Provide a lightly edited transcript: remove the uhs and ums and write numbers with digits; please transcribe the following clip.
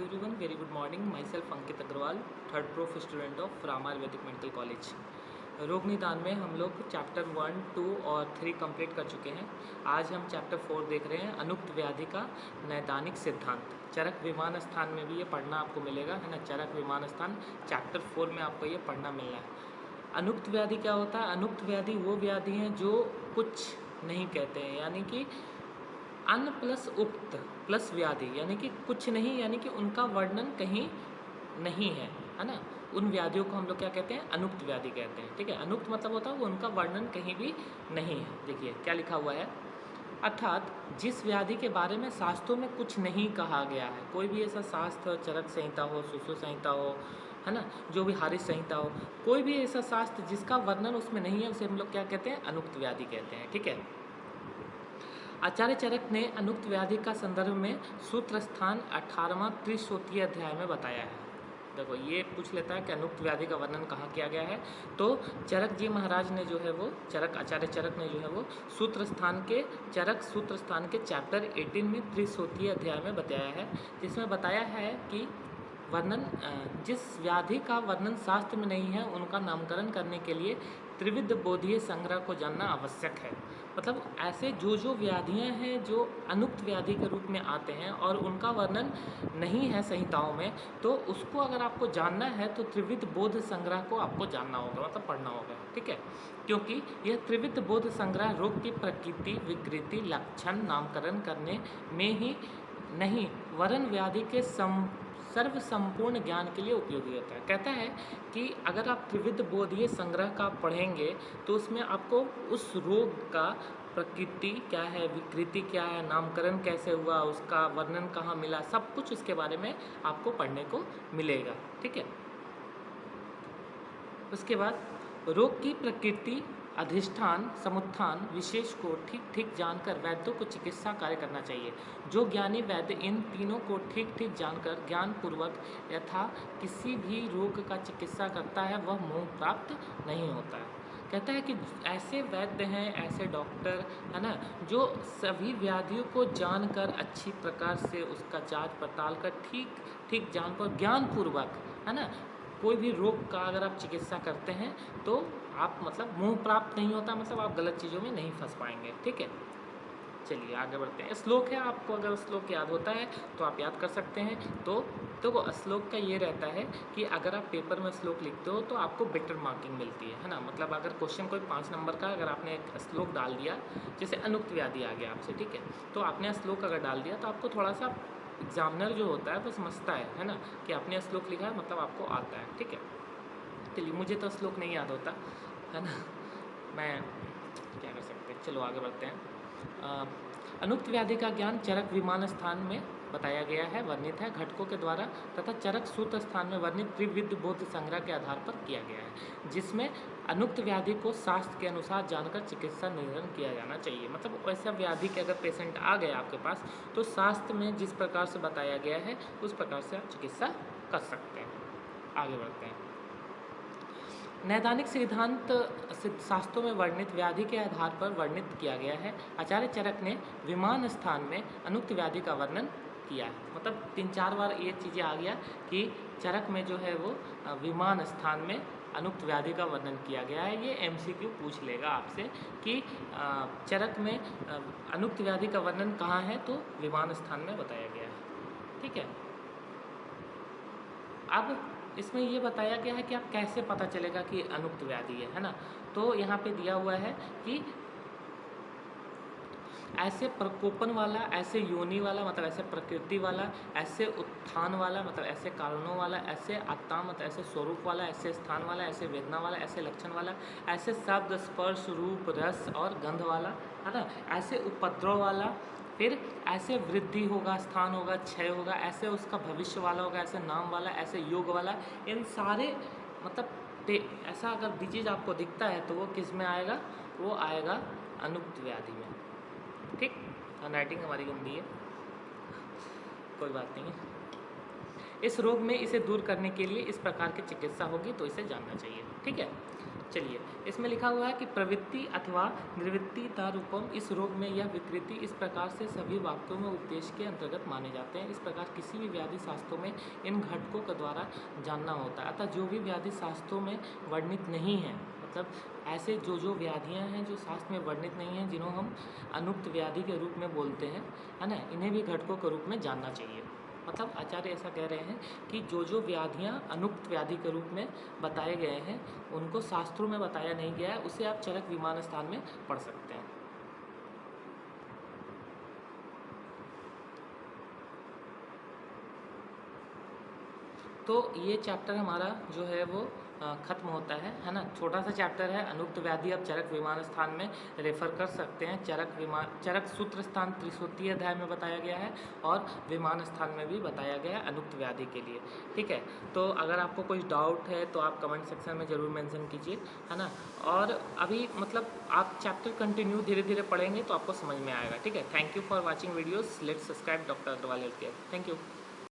everyone, very good morning. Myself Ankit Agrawal, third prof student of Rama Ayurvedic medical college. रोग निदान में हम लोग चैप्टर 1, 2 और 3 कंप्लीट कर चुके हैं। आज हम चैप्टर 4 देख रहे हैं, अनुक्त व्याधि का नैदानिक सिद्धांत। चरक विमान स्थान में भी ये पढ़ना आपको मिलेगा, है ना। चरक विमान स्थान चैप्टर 4 में आपको ये पढ़ना मिलना है। अनुक्त व्याधि क्या होता है? अनुक्त व्याधि वो व्याधि हैं जो कुछ नहीं कहते हैं, यानी कि अन प्लस उक्त प्लस व्याधि, यानी कि कुछ नहीं, यानी कि उनका वर्णन कहीं नहीं है ना। उन व्याधियों को हम लोग क्या कहते हैं? अनुक्त व्याधि कहते हैं। ठीक है, अनुक्त मतलब होता है वो उनका वर्णन कहीं भी नहीं है। देखिए क्या लिखा हुआ है, अर्थात जिस व्याधि के बारे में शास्त्रों में कुछ नहीं कहा गया है। कोई भी ऐसा शास्त्र, चरक संहिता हो, सुश्रुत संहिता हो, है ना, जो भी हारिस संहिता हो, कोई भी ऐसा शास्त्र जिसका वर्णन उसमें नहीं है, उसे हम लोग क्या कहते हैं? अनुक्त व्याधि कहते हैं। ठीक है, आचार्य चरक ने अनुक्त व्याधि का संदर्भ में सूत्र स्थान 18वां त्रिशोत्तीय अध्याय में बताया है। देखो ये पूछ लेता है कि अनुक्त व्याधि का वर्णन कहाँ किया गया है, तो चरक जी महाराज ने जो है वो आचार्य चरक ने जो है वो सूत्र स्थान के चैप्टर 18 में त्रिशोत्तीय अध्याय में बताया है, जिसमें बताया है कि वर्णन जिस व्याधि का वर्णन शास्त्र में नहीं है उनका नामकरण करने के लिए त्रिविध बोधीय संग्रह को जानना आवश्यक है। मतलब ऐसे जो व्याधियां हैं जो अनुक्त व्याधि के रूप में आते हैं और उनका वर्णन नहीं है संहिताओं में, तो उसको अगर आपको जानना है तो त्रिविध बोध संग्रह को आपको जानना होगा, मतलब पढ़ना होगा। ठीक है, क्योंकि यह त्रिविध बोध संग्रह रोग की प्रकृति, विकृति, लक्षण नामकरण करने में ही नहीं वरन व्याधि के सर्व संपूर्ण ज्ञान के लिए उपयोगी होता है। कहता है कि अगर आप त्रिविध बोधीय संग्रह का पढ़ेंगे तो उसमें आपको उस रोग का प्रकृति क्या है, विकृति क्या है, नामकरण कैसे हुआ, उसका वर्णन कहाँ मिला, सब कुछ उसके बारे में आपको पढ़ने को मिलेगा। ठीक है, उसके बाद रोग की प्रकृति, अधिष्ठान, समुत्थान विशेष को ठीक ठीक जानकर वैद्यों को चिकित्सा कार्य करना चाहिए। जो ज्ञानी वैद्य इन तीनों को ठीक ठीक जानकर ज्ञानपूर्वक यथा किसी भी रोग का चिकित्सा करता है वह मोह प्राप्त नहीं होता है। कहता है कि ऐसे वैद्य हैं, ऐसे डॉक्टर, है ना, जो सभी व्याधियों को जानकर अच्छी प्रकार से उसका जांच पड़ताल कर ठीक ठीक जानकर ज्ञानपूर्वक, है ना, कोई भी रोग का अगर आप चिकित्सा करते हैं तो आप मतलब मोह प्राप्त नहीं होता, मतलब आप गलत चीज़ों में नहीं फंस पाएंगे। ठीक है, चलिए आगे बढ़ते हैं। श्लोक है, आपको अगर श्लोक याद होता है तो आप याद कर सकते हैं। तो श्लोक का ये रहता है कि अगर आप पेपर में श्लोक लिखते हो तो आपको बेटर मार्किंग मिलती है ना। मतलब अगर क्वेश्चन कोई 5 नंबर का अगर आपने एक श्लोक डाल दिया, जैसे अनुक्त व्याधि आ गया आपसे, ठीक है, तो आपने श्लोक अगर डाल दिया तो आपको थोड़ा सा एग्जामिनर जो होता है वो समझता है ना, कि आपने श्लोक लिखा है मतलब आपको आता है। ठीक है, चलिए मुझे तो श्लोक नहीं याद होता, है ना, मैं क्या कर सकते हैं। चलो आगे बढ़ते हैं। अनुक्त व्याधि का ज्ञान चरक विमान स्थान में बताया गया है, वर्णित है घटकों के द्वारा तथा चरक सूत्र स्थान में वर्णित त्रिविध बोध संग्रह के आधार पर किया गया है, जिसमें अनुक्त व्याधि को शास्त्र के अनुसार जानकर चिकित्सा निर्धारण किया जाना चाहिए। मतलब वैसा व्याधि के अगर पेशेंट आ गया आपके पास तो शास्त्र में जिस प्रकार से बताया गया है उस प्रकार से आप चिकित्सा कर सकते हैं। आगे बढ़ते हैं। नैदानिक सिद्धांत शास्त्रों में वर्णित व्याधि के आधार पर वर्णित किया गया है। आचार्य चरक ने विमान स्थान में अनुक्त व्याधि का वर्णन किया है। मतलब 3-4 बार ये चीज़ें आ गया कि चरक में जो है वो विमान स्थान में अनुक्त व्याधि का वर्णन किया गया है। ये MCQ पूछ लेगा आपसे कि चरक में अनुक्त व्याधि का वर्णन कहाँ है, तो विमान स्थान में बताया गया है। ठीक है, अब इसमें ये बताया गया है कि आप कैसे पता चलेगा कि अनुक्त व्याधि है ना। तो यहाँ पे दिया हुआ है कि ऐसे प्रकोपन वाला, ऐसे योनि वाला मतलब ऐसे प्रकृति वाला, ऐसे उत्थान वाला मतलब ऐसे कारणों वाला, ऐसे आत्मा मतलब ऐसे स्वरूप वाला, ऐसे स्थान वाला, ऐसे वेदना वाला, ऐसे लक्षण वाला, ऐसे शब्द, स्पर्श, रूप, रस और गंध वाला, है ना, ऐसे उपद्रव वाला, फिर ऐसे वृद्धि होगा, स्थान होगा, क्षय होगा, ऐसे उसका भविष्य वाला होगा, ऐसे नाम वाला, ऐसे योग वाला, इन सारे मतलब ऐसा अगर डिजीज आपको दिखता है तो वो किस में आएगा? वो आएगा अनुक्त व्याधि में। ठीक, हैंडराइटिंग हमारी गंदी है, कोई बात नहीं है। इस रोग में इसे दूर करने के लिए इस प्रकार की चिकित्सा होगी तो इसे जानना चाहिए। ठीक है, चलिए, इसमें लिखा हुआ है कि प्रवृत्ति अथवा निवृत्तिता रूपम, इस रोग में यह विकृति इस प्रकार से सभी वाक्यों में उपदेश के अंतर्गत माने जाते हैं। इस प्रकार किसी भी व्याधि शास्त्रों में इन घटकों के द्वारा जानना होता है। अतः जो भी व्याधि शास्त्रों में वर्णित नहीं है, मतलब ऐसे जो व्याधियां हैं जो शास्त्र में वर्णित नहीं हैं, जिन्हों हम अनुक्त व्याधि के रूप में बोलते हैं, है ना, इन्हें भी घटकों के रूप में जानना चाहिए। मतलब आचार्य ऐसा कह रहे हैं कि जो व्याधियां अनुक्त व्याधि के रूप में बताए गए हैं, उनको शास्त्रों में बताया नहीं गया है, उसे आप चरक विमान स्थान में पढ़ सकते हैं। तो ये चैप्टर हमारा जो है वो ख़त्म होता है ना। छोटा सा चैप्टर है, अनुक्त व्याधि आप चरक विमान स्थान में रेफर कर सकते हैं। चरक सूत्र स्थान 63 अध्याय में बताया गया है और विमान स्थान में भी बताया गया है अनुक्त व्याधि के लिए। ठीक है, तो अगर आपको कोई डाउट है तो आप कमेंट सेक्शन में ज़रूर मेंशन कीजिए, है ना। और अभी मतलब आप चैप्टर कंटिन्यू धीरे धीरे पढ़ेंगे तो आपको समझ में आएगा। ठीक है, thank you for watching videos. Let's subscribe doctor Agarwal health care. Thank you.